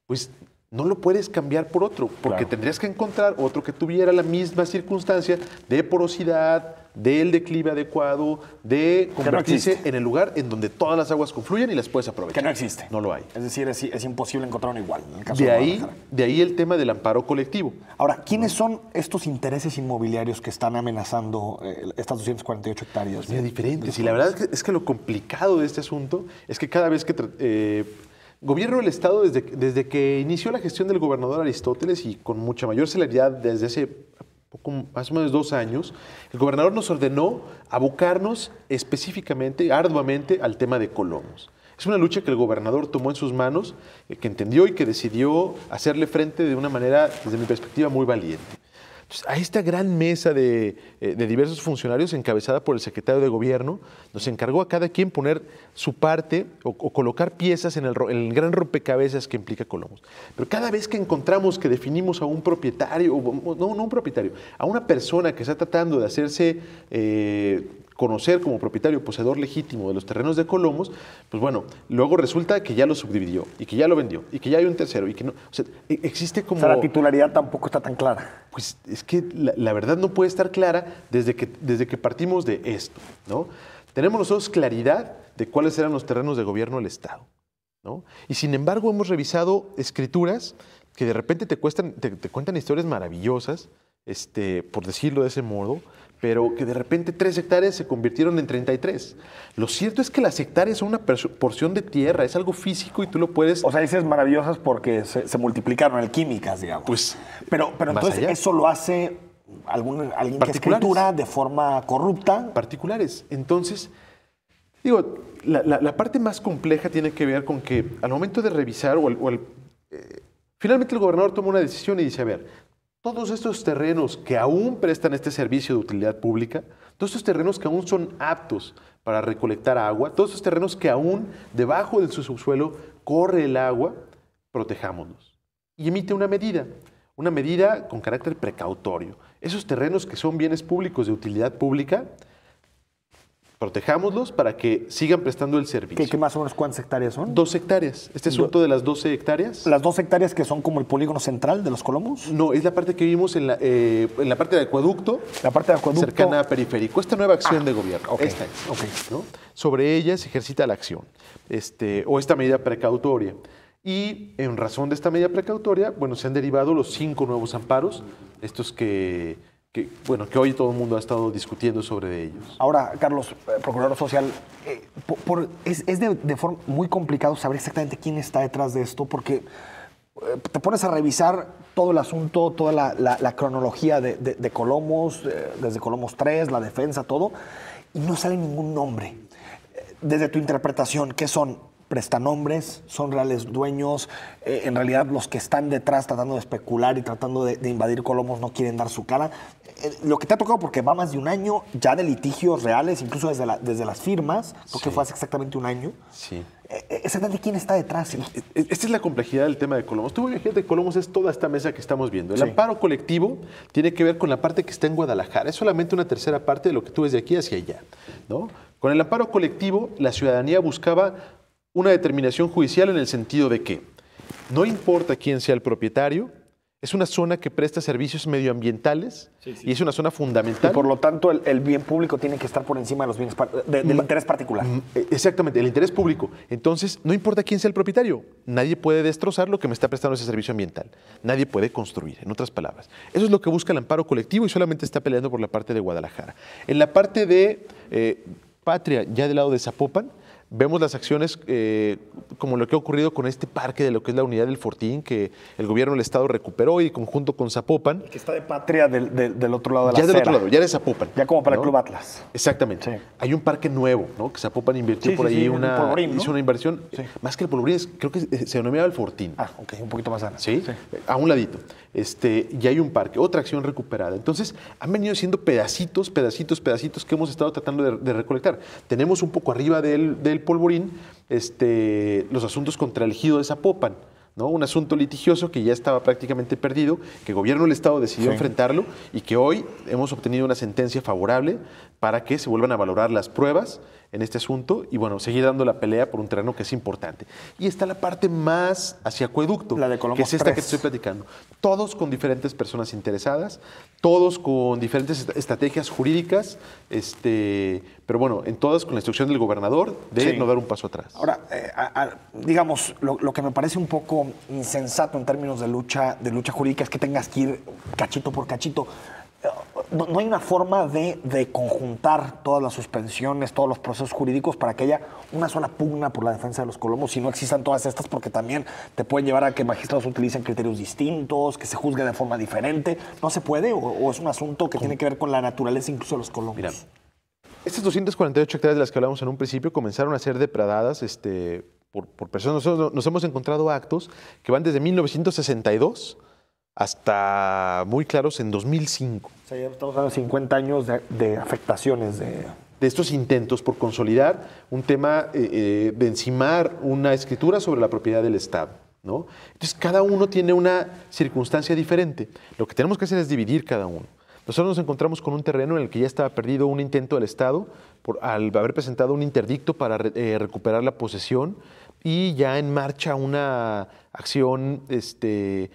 pues no lo puedes cambiar por otro, porque claro. Tendrías que encontrar otro que tuviera la misma circunstancia de porosidad, del declive adecuado, de convertirse en el lugar en donde todas las aguas confluyen y las puedes aprovechar. Que no existe. No lo hay. Es decir, es imposible encontrar uno igual. En el caso de ahí el tema del amparo colectivo. Ahora, ¿quiénes son estos intereses inmobiliarios que están amenazando estas 248 hectáreas? Mira, diferentes. Y la verdad es que lo complicado de este asunto es que cada vez que gobierno del Estado, desde que inició la gestión del gobernador Aristóteles y con mucha mayor celeridad desde hace más o menos 2 años, el gobernador nos ordenó abocarnos específicamente, arduamente, al tema de Colomos. Es una lucha que el gobernador tomó en sus manos, que entendió y que decidió hacerle frente de una manera, desde mi perspectiva, muy valiente. Entonces, a esta gran mesa de diversos funcionarios encabezada por el secretario de Gobierno, nos encargó a cada quien poner su parte o colocar piezas en el gran rompecabezas que implica Colomos. Pero cada vez que encontramos que definimos a un propietario, no un propietario, a una persona que está tratando de hacerse conocer como propietario poseedor legítimo de los terrenos de Colomos, pues bueno, luego resulta que ya lo subdividió y que ya lo vendió y que ya hay un tercero y que no, o sea, existe como... O sea, la titularidad tampoco está tan clara. Pues es que la verdad no puede estar clara desde que partimos de esto, ¿no? Tenemos nosotros claridad de cuáles eran los terrenos de gobierno del Estado, ¿no? Y sin embargo hemos revisado escrituras que de repente te cuentan historias maravillosas, por decirlo de ese modo, pero que de repente 3 hectáreas se convirtieron en 33. Lo cierto es que las hectáreas son una porción de tierra, es algo físico y tú lo puedes... O sea, dices maravillosas porque se multiplicaron en químicas, digamos. Pues, pero entonces allá. eso lo hace alguien que escritura de forma corrupta. Particulares. Entonces, digo, la parte más compleja tiene que ver con que al momento de revisar, finalmente el gobernador toma una decisión y dice, a ver, todos estos terrenos que aún prestan este servicio de utilidad pública, todos estos terrenos que aún son aptos para recolectar agua, todos estos terrenos que aún debajo de su subsuelo corre el agua, protejámoslos. Y emite una medida con carácter precautorio. Esos terrenos que son bienes públicos de utilidad pública, protejámoslos para que sigan prestando el servicio. ¿Qué más o menos cuántas hectáreas son? 2 hectáreas. Este asunto de las 12 hectáreas. ¿Las 2 hectáreas que son como el polígono central de los Colomos? No, es la parte que vimos en la parte de acueducto. La parte de acueducto. Cercana a periférico. Esta nueva acción de gobierno. Okay, esta es, ¿no? Sobre ella se ejercita la acción. O esta medida precautoria. Y en razón de esta medida precautoria, bueno, se han derivado los 5 nuevos amparos, estos que hoy todo el mundo ha estado discutiendo sobre ellos. Ahora, Carlos, procurador social, es de forma muy complicado saber exactamente quién está detrás de esto, porque te pones a revisar todo el asunto, toda la cronología de Colomos, desde Colomos 3, la defensa, todo, y no sale ningún nombre. Desde tu interpretación, ¿qué son? ¿Prestanombres? ¿Son reales dueños? En realidad los que están detrás tratando de especular y tratando de invadir Colomos no quieren dar su cara. Lo que te ha tocado, porque va más de un año ya de litigios reales, incluso desde las firmas, porque fue hace exactamente un año. Sí. Exactamente quién está detrás. Esta es la complejidad del tema de Colomos. Tú imagínate, Colomos es toda esta mesa que estamos viendo. El amparo colectivo tiene que ver con la parte que está en Guadalajara. Es solamente una tercera parte de lo que tú ves de aquí hacia allá, ¿no? Con el amparo colectivo, la ciudadanía buscaba una determinación judicial en el sentido de que no importa quién sea el propietario, es una zona que presta servicios medioambientales y es una zona fundamental. Y por lo tanto, el bien público tiene que estar por encima de los bienes del interés particular. Exactamente, el interés público. Entonces, no importa quién sea el propietario, nadie puede destrozar lo que me está prestando ese servicio ambiental. Nadie puede construir, en otras palabras. Eso es lo que busca el amparo colectivo y solamente está peleando por la parte de Guadalajara. En la parte de Patria, ya del lado de Zapopan, vemos las acciones como lo que ha ocurrido con este parque de lo que es la unidad del Fortín, que el gobierno del Estado recuperó y conjunto con Zapopan. Que está de Patria del otro lado de la acera. Ya del otro lado, ya de Zapopan. Ya como para el Club Atlas. Exactamente. Sí. Hay un parque nuevo, ¿no? Que Zapopan invirtió por ahí hizo una inversión. Sí. Más que el Polvorín, creo que se denominaba el Fortín. Ah, ok, un poquito más adelante. ¿Sí? A un ladito. Y hay un parque, otra acción recuperada. Entonces, han venido siendo pedacitos que hemos estado tratando de recolectar. Tenemos un poco arriba del Polvorín los asuntos contra el ejido de Zapopan, ¿no? Un asunto litigioso que ya estaba prácticamente perdido, que el gobierno del Estado decidió enfrentarlo y que hoy hemos obtenido una sentencia favorable para que se vuelvan a valorar las pruebas en este asunto y, bueno, seguir dando la pelea por un terreno que es importante. Y está la parte más hacia acueducto, la de Colomos, que es esta 3. Que te estoy platicando. Todos con diferentes personas interesadas, todos con diferentes estrategias jurídicas, pero bueno, en todas con la instrucción del gobernador de no dar un paso atrás. Ahora, digamos, lo que me parece un poco insensato en términos de lucha jurídica es que tengas que ir cachito por cachito. No hay una forma de conjuntar todas las suspensiones, todos los procesos jurídicos para que haya una sola pugna por la defensa de los Colomos, si no existan todas estas, porque también te pueden llevar a que magistrados utilicen criterios distintos, que se juzgue de forma diferente. ¿No se puede o es un asunto que tiene que ver con la naturaleza incluso de los Colomos? Mira, estas 248 hectáreas de las que hablamos en un principio comenzaron a ser depredadas por personas. Nosotros nos hemos encontrado actos que van desde 1962 hasta muy claros en 2005. O sea, ya estamos hablando de 50 años de afectaciones de estos intentos por consolidar un tema de encimar una escritura sobre la propiedad del Estado, ¿no? Entonces, cada uno tiene una circunstancia diferente. Lo que tenemos que hacer es dividir cada uno. Nosotros nos encontramos con un terreno en el que ya estaba perdido un intento del Estado al haber presentado un interdicto para recuperar la posesión y ya en marcha una acción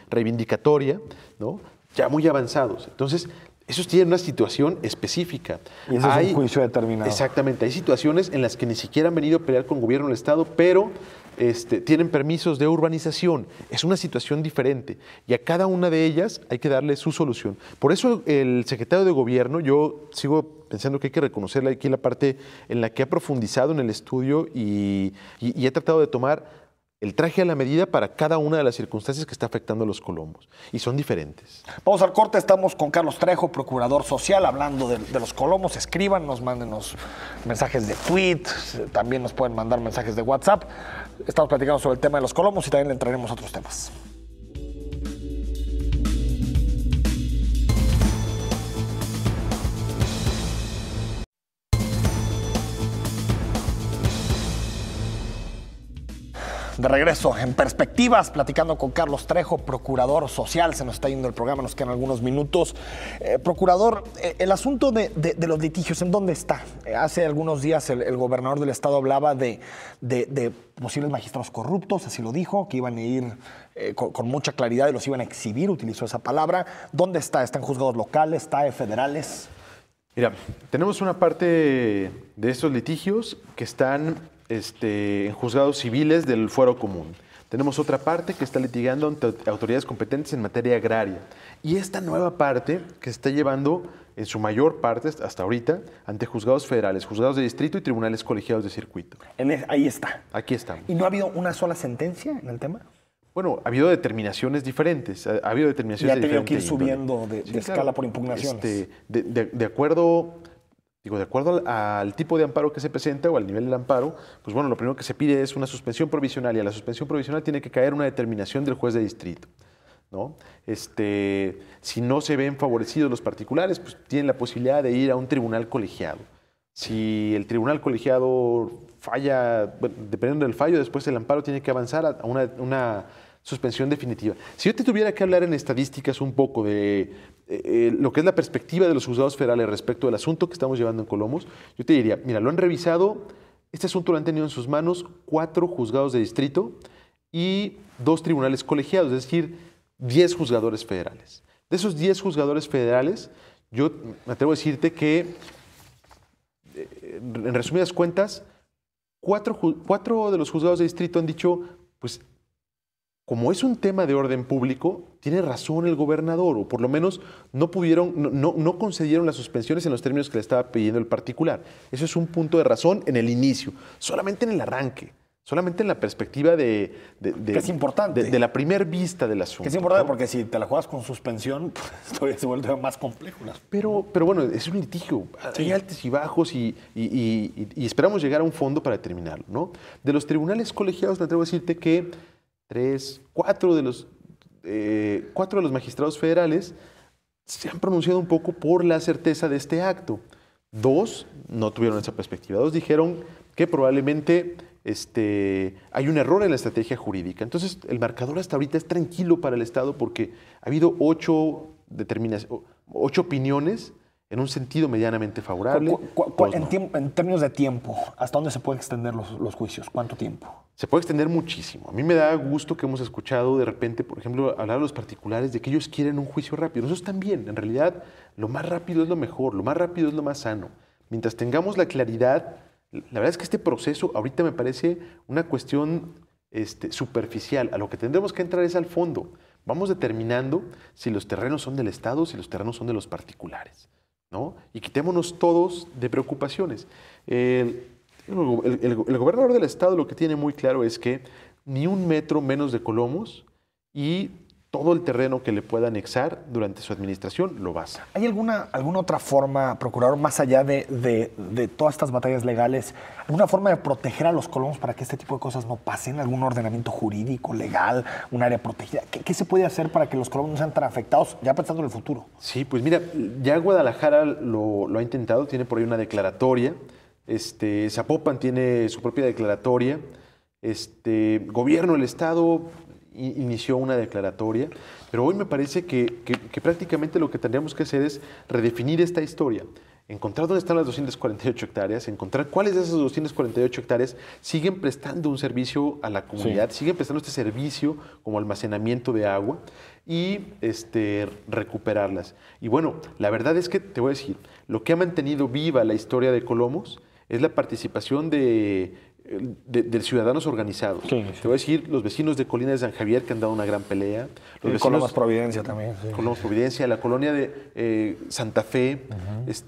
reivindicatoria, ¿no? Ya muy avanzados. Entonces, esos tienen una situación específica. Y eso es un juicio determinado. Exactamente. Hay situaciones en las que ni siquiera han venido a pelear con el gobierno del Estado, pero tienen permisos de urbanización. Es una situación diferente y a cada una de ellas hay que darle su solución. Por eso el secretario de Gobierno, yo sigo pensando que hay que reconocerle aquí la parte en la que ha profundizado en el estudio y ha tratado de tomar el traje a la medida para cada una de las circunstancias que está afectando a los colombos. Y son diferentes. Vamos al corte, estamos con Carlos Trejo, procurador social, hablando de los colomos. Escríbanos, mándenos mensajes de tweet, también nos pueden mandar mensajes de WhatsApp. Estamos platicando sobre el tema de los colomos y también le entraremos a otros temas. De regreso en Perspectivas, platicando con Carlos Trejo, procurador social. Se nos está yendo el programa, nos quedan algunos minutos. Procurador, el asunto de los litigios, ¿en dónde está? Hace algunos días el gobernador del estado hablaba de posibles magistrados corruptos, así lo dijo, que iban a ir con mucha claridad y los iban a exhibir, utilizó esa palabra. ¿Dónde está? ¿Está en juzgados locales? ¿Está en federales? Mira, tenemos una parte de estos litigios que están en juzgados civiles del fuero común. Tenemos otra parte que está litigando ante autoridades competentes en materia agraria. Y esta nueva parte que se está llevando en su mayor parte hasta ahorita ante juzgados federales, juzgados de distrito y tribunales colegiados de circuito. Ahí está. Aquí estamos. ¿Y no ha habido una sola sentencia en el tema? Bueno, ha habido determinaciones diferentes. Ha habido determinaciones ya de tenido que ir índole. subiendo de escala claro, por impugnaciones. De acuerdo al tipo de amparo que se presenta o al nivel del amparo, pues bueno, lo primero que se pide es una suspensión provisional y a la suspensión provisional tiene que caer una determinación del juez de distrito, ¿no? Si no se ven favorecidos los particulares, pues tienen la posibilidad de ir a un tribunal colegiado. Si el tribunal colegiado falla, bueno, dependiendo del fallo, después el amparo tiene que avanzar a una suspensión definitiva. Si yo te tuviera que hablar en estadísticas un poco de lo que es la perspectiva de los juzgados federales respecto del asunto que estamos llevando en Colomos, yo te diría, mira, lo han revisado, este asunto lo han tenido en sus manos 4 juzgados de distrito y 2 tribunales colegiados, es decir, 10 juzgadores federales. De esos 10 juzgadores federales, yo me atrevo a decirte que, en resumidas cuentas, 4 de los juzgados de distrito han dicho, pues, como es un tema de orden público, tiene razón el gobernador, o por lo menos no concedieron las suspensiones en los términos que le estaba pidiendo el particular. Eso es un punto de razón en el inicio, solamente en el arranque, solamente en la perspectiva que es importante. De la primer vista del asunto. Que es importante, ¿no? porque si te la juegas con suspensión, pues, todavía se vuelve más complejo. Pero bueno, es un litigio, hay altos y bajos y esperamos llegar a un fondo para determinarlo, ¿no? De los tribunales colegiados, me atrevo a decirte que 4 de los magistrados federales se han pronunciado un poco por la certeza de este acto. 2 no tuvieron esa perspectiva. 2 dijeron que probablemente hay un error en la estrategia jurídica. Entonces, el marcador hasta ahorita es tranquilo para el Estado porque ha habido 8 opiniones en un sentido medianamente favorable. En términos de tiempo, ¿hasta dónde se pueden extender los juicios? ¿Cuánto tiempo? Se puede extender muchísimo. A mí me da gusto que hemos escuchado de repente, por ejemplo, hablar a los particulares de que ellos quieren un juicio rápido. Eso está bien. En realidad, lo más rápido es lo mejor, lo más rápido es lo más sano. Mientras tengamos la claridad, la verdad es que este proceso ahorita me parece una cuestión superficial. A lo que tendremos que entrar es al fondo. Vamos determinando si los terrenos son del Estado, si los terrenos son de los particulares, ¿no? Y quitémonos todos de preocupaciones. El gobernador del estado lo que tiene muy claro es que ni un metro menos de Colomos y todo el terreno que le pueda anexar durante su administración lo va a hacer. ¿Hay alguna otra forma, procurador, más allá de todas estas batallas legales, alguna forma de proteger a los colomos para que este tipo de cosas no pasen? ¿Algún ordenamiento jurídico, legal, un área protegida? ¿Qué se puede hacer para que los colomos no sean tan afectados, ya pensando en el futuro? Sí, pues mira, ya Guadalajara lo ha intentado, tiene por ahí una declaratoria. Zapopan tiene su propia declaratoria. Gobierno del Estado inició una declaratoria, pero hoy me parece que prácticamente lo que tendríamos que hacer es redefinir esta historia, encontrar dónde están las 248 hectáreas, encontrar cuáles de esas 248 hectáreas siguen prestando un servicio a la comunidad, siguen prestando este servicio como almacenamiento de agua y recuperarlas. Y bueno, la verdad es que te voy a decir, lo que ha mantenido viva la historia de Colomos es la participación de de ciudadanos organizados. Sí, sí. Te voy a decir, los vecinos de Colina de San Javier, que han dado una gran pelea. Los vecinos Colomas Providencia también. Sí. Colomas Providencia, la colonia de Santa Fe,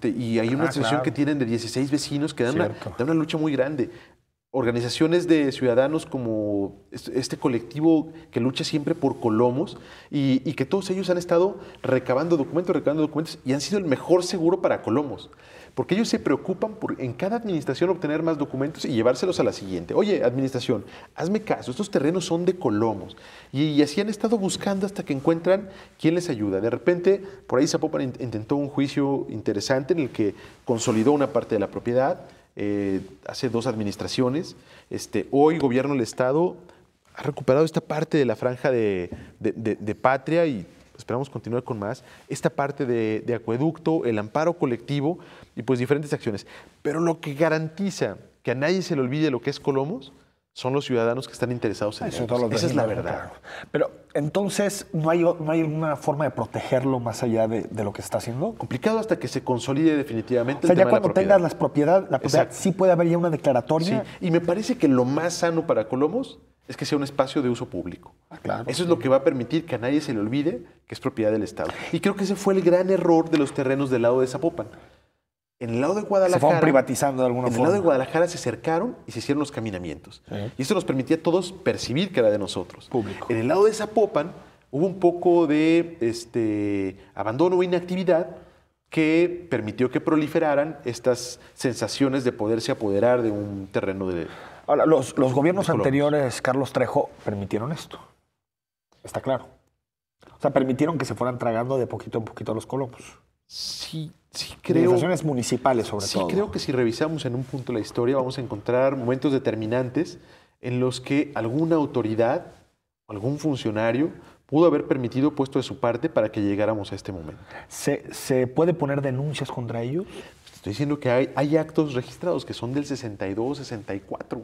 y hay una asociación claro. que tienen de 16 vecinos que dan Cierto. una lucha muy grande. Organizaciones de ciudadanos como este colectivo que lucha siempre por Colomos y que todos ellos han estado recabando documentos y han sido el mejor seguro para Colomos. Porque ellos se preocupan por en cada administración obtener más documentos y llevárselos a la siguiente. Oye, administración, hazme caso, estos terrenos son de Colomos. Y así han estado buscando hasta que encuentran quién les ayuda. De repente, por ahí Zapopan intentó un juicio interesante en el que consolidó una parte de la propiedad. Hace 2 administraciones. Hoy Gobierno del Estado ha recuperado esta parte de la franja de Patria y esperamos continuar con más. Esta parte de acueducto, el amparo colectivo y pues diferentes acciones. Pero lo que garantiza que a nadie se le olvide lo que es Colomos son los ciudadanos que están interesados en eso. Esa es la verdad. Claro. Pero entonces, ¿no hay una forma de protegerlo más allá de lo que se está haciendo? Complicado hasta que se consolide definitivamente O sea, el ya tema de la cuando propiedad. tengas la propiedad, sí puede haber ya una declaratoria. Sí, y me parece que lo más sano para Colomos es que sea un espacio de uso público. Claro. Eso es lo que va a permitir que a nadie se le olvide que es propiedad del Estado. Y creo que ese fue el gran error de los terrenos del lado de Zapopan. En el lado de Guadalajara... Se fueron privatizando de alguna forma. En el lado de Guadalajara se cercaron y se hicieron los caminamientos. Sí. Y eso nos permitía a todos percibir que era de nosotros. Público. En el lado de Zapopan hubo un poco de abandono o inactividad que permitió que proliferaran estas sensaciones de poderse apoderar de un terreno de... Ahora, los gobiernos de Colomos. anteriores, Carlos Trejo, permitieron esto. Está claro. O sea, permitieron que se fueran tragando de poquito en poquito los Colomos. Sí creo... Administraciones municipales, sobre todo. Sí creo que si revisamos en un punto la historia vamos a encontrar momentos determinantes en los que alguna autoridad, algún funcionario pudo haber permitido puesto de su parte para que llegáramos a este momento. ¿Se puede poner denuncias contra ellos? Estoy diciendo que hay actos registrados que son del 62, 64,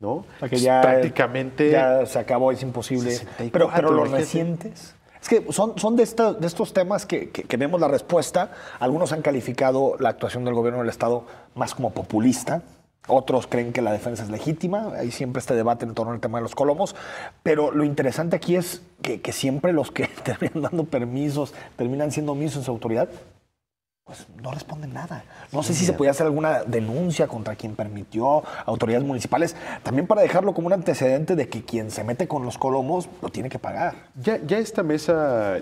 ¿no? O sea, que ya prácticamente... Ya se acabó, es imposible. 64, Pero los imagínate. recientes... Es que son de estos temas que vemos la respuesta. Algunos han calificado la actuación del gobierno del Estado más como populista. Otros creen que la defensa es legítima. Hay siempre este debate en torno al tema de los Colomos. Pero lo interesante aquí es que siempre los que terminan dando permisos, terminan siendo omisos en su autoridad, pues no responden nada. No sé si se podía hacer alguna denuncia contra quien permitió, autoridades municipales, también para dejarlo como un antecedente de que quien se mete con los Colomos lo tiene que pagar. Ya esta mesa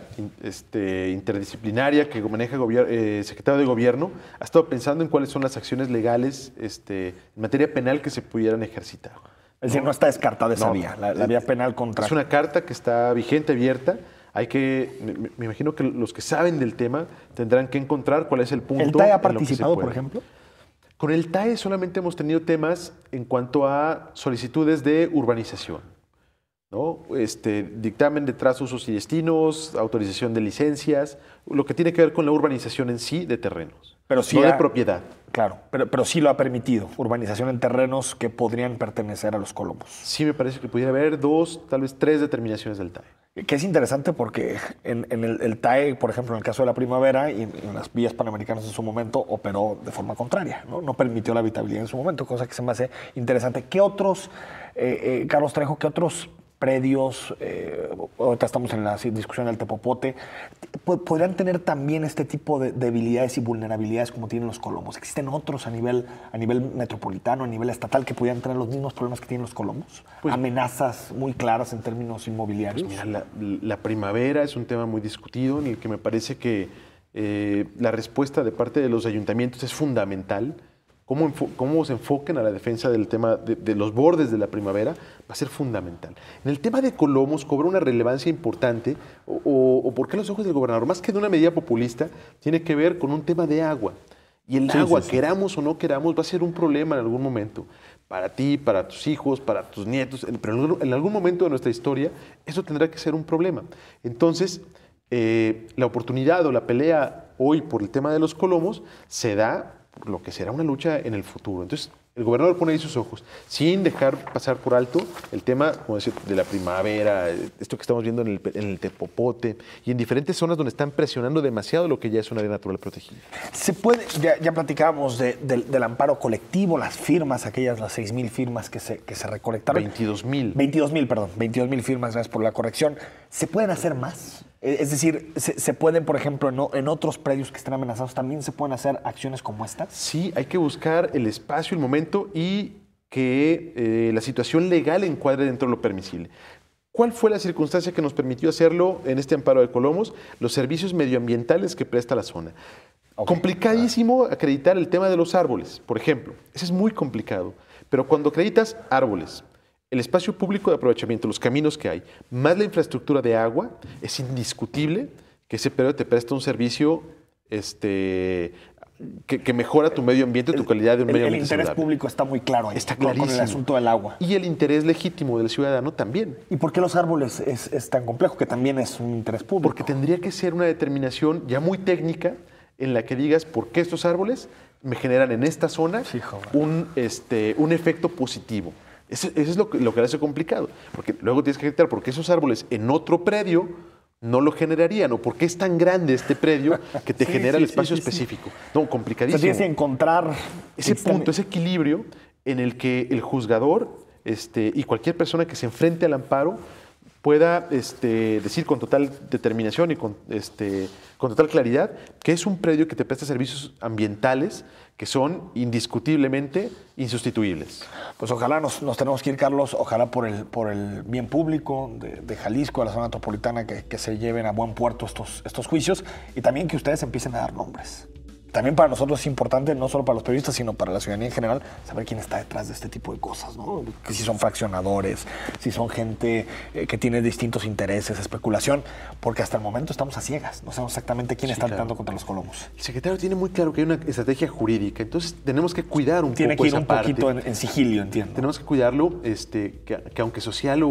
interdisciplinaria que maneja el secretario de Gobierno ha estado pensando en cuáles son las acciones legales en materia penal que se pudieran ejercitar. Es decir, no está descartada esa No, vía, la vía penal contra... Es una carta que está vigente, abierta. Me imagino que los que saben del tema tendrán que encontrar cuál es el punto. ¿El TAE ha en lo que se participado, puede. por ejemplo? Con el TAE solamente hemos tenido temas en cuanto a solicitudes de urbanización, ¿no? Dictamen de trazos, usos y destinos, autorización de licencias, lo que tiene que ver con la urbanización en sí de terrenos, Pero sí no de propiedad. Claro, pero sí lo ha permitido, urbanización en terrenos que podrían pertenecer a los Colomos. Sí me parece que pudiera haber 2, tal vez 3 determinaciones del TAE. Que es interesante porque en el TAE, por ejemplo, en el caso de la Primavera y en las vías panamericanas en su momento, operó de forma contraria, ¿no? No permitió la habitabilidad en su momento, cosa que se me hace interesante. ¿Qué otros, Carlos Trejo, qué otros predios, ahorita estamos en la discusión del Tepopote, podrían tener también este tipo de debilidades y vulnerabilidades como tienen los Colomos? ¿Existen otros a nivel metropolitano, a nivel estatal, que pudieran tener los mismos problemas que tienen los Colomos? Pues, amenazas muy claras en términos inmobiliarios. Pues mira, la Primavera es un tema muy discutido en el que me parece que la respuesta de parte de los ayuntamientos es fundamental. Cómo se enfoquen a la defensa del tema de los bordes de la Primavera va a ser fundamental. En el tema de Colomos cobra una relevancia importante, o por qué a los ojos del gobernador, más que de una medida populista, tiene que ver con un tema de agua. Y el agua, queramos o no queramos, va a ser un problema en algún momento. Para ti, para tus hijos, para tus nietos, pero en algún momento de nuestra historia eso tendrá que ser un problema. Entonces, la oportunidad o la pelea hoy por el tema de los Colomos se da por lo que será una lucha en el futuro. Entonces, el gobernador pone ahí sus ojos, sin dejar pasar por alto el tema, como decir, de la primavera, esto que estamos viendo en el Tepopote y en diferentes zonas donde están presionando demasiado lo que ya es un área natural protegida. Se puede, ya platicábamos del amparo colectivo, las firmas, aquellas, las 6,000 firmas que se recolectaron. 22,000. 22,000 firmas, gracias por la corrección. ¿Se pueden hacer más? Es decir, ¿se pueden, por ejemplo, en otros predios que estén amenazados, también se pueden hacer acciones como esta? Sí, hay que buscar el espacio, el momento y que la situación legal encuadre dentro de lo permisible. ¿Cuál fue la circunstancia que nos permitió hacerlo en este amparo de Colomos? Los servicios medioambientales que presta la zona. Okay. Complicadísimo acreditar el tema de los árboles, por ejemplo. Ese es muy complicado. Pero cuando acreditas árboles, el espacio público de aprovechamiento, los caminos que hay, más la infraestructura de agua, es indiscutible que ese predio te presta un servicio que mejora tu medio ambiente, tu calidad de un medio ambiente saludable. El interés público está muy claro ahí. Está clarísimo. Con el asunto del agua. Y el interés legítimo del ciudadano también. ¿Y por qué los árboles es tan complejo, que también es un interés público? Porque tendría que ser una determinación ya muy técnica en la que digas por qué estos árboles me generan en esta zona un efecto positivo. Eso es lo que lo hace complicado, porque luego tienes que acreditar por qué esos árboles en otro predio no lo generarían, o por qué es tan grande este predio que te genera el espacio específico. No, complicadísimo. Entonces tienes que encontrar ese punto, ese equilibrio en el que el juzgador y cualquier persona que se enfrente al amparo pueda decir con total determinación y con total claridad que es un predio que te presta servicios ambientales que son indiscutiblemente insustituibles. Pues ojalá nos tenemos que ir, Carlos, ojalá por el bien público de Jalisco, de la zona metropolitana, que se lleven a buen puerto estos juicios y también que ustedes empiecen a dar nombres. También para nosotros es importante, no solo para los periodistas, sino para la ciudadanía en general, saber quién está detrás de este tipo de cosas, ¿no? Que si son fraccionadores, si son gente que tiene distintos intereses, especulación, porque hasta el momento estamos a ciegas, no sabemos exactamente quién está entrando contra los Colomos. El secretario tiene muy claro que hay una estrategia jurídica, entonces tenemos que cuidar un poco esa parte. Tiene que ir un poquito en sigilio, entiendo. Tenemos que cuidarlo, que aunque social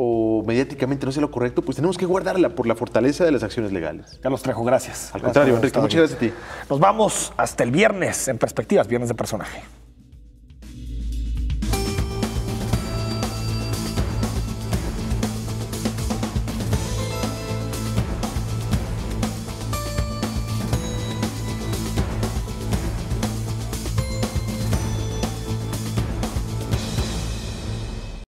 o mediáticamente no sea lo correcto, pues tenemos que guardarla por la fortaleza de las acciones legales. Carlos Trejo, gracias. Al contrario, Enrique, muchas gracias a ti. Nos vamos hasta el viernes en Perspectivas, Viernes de Personaje.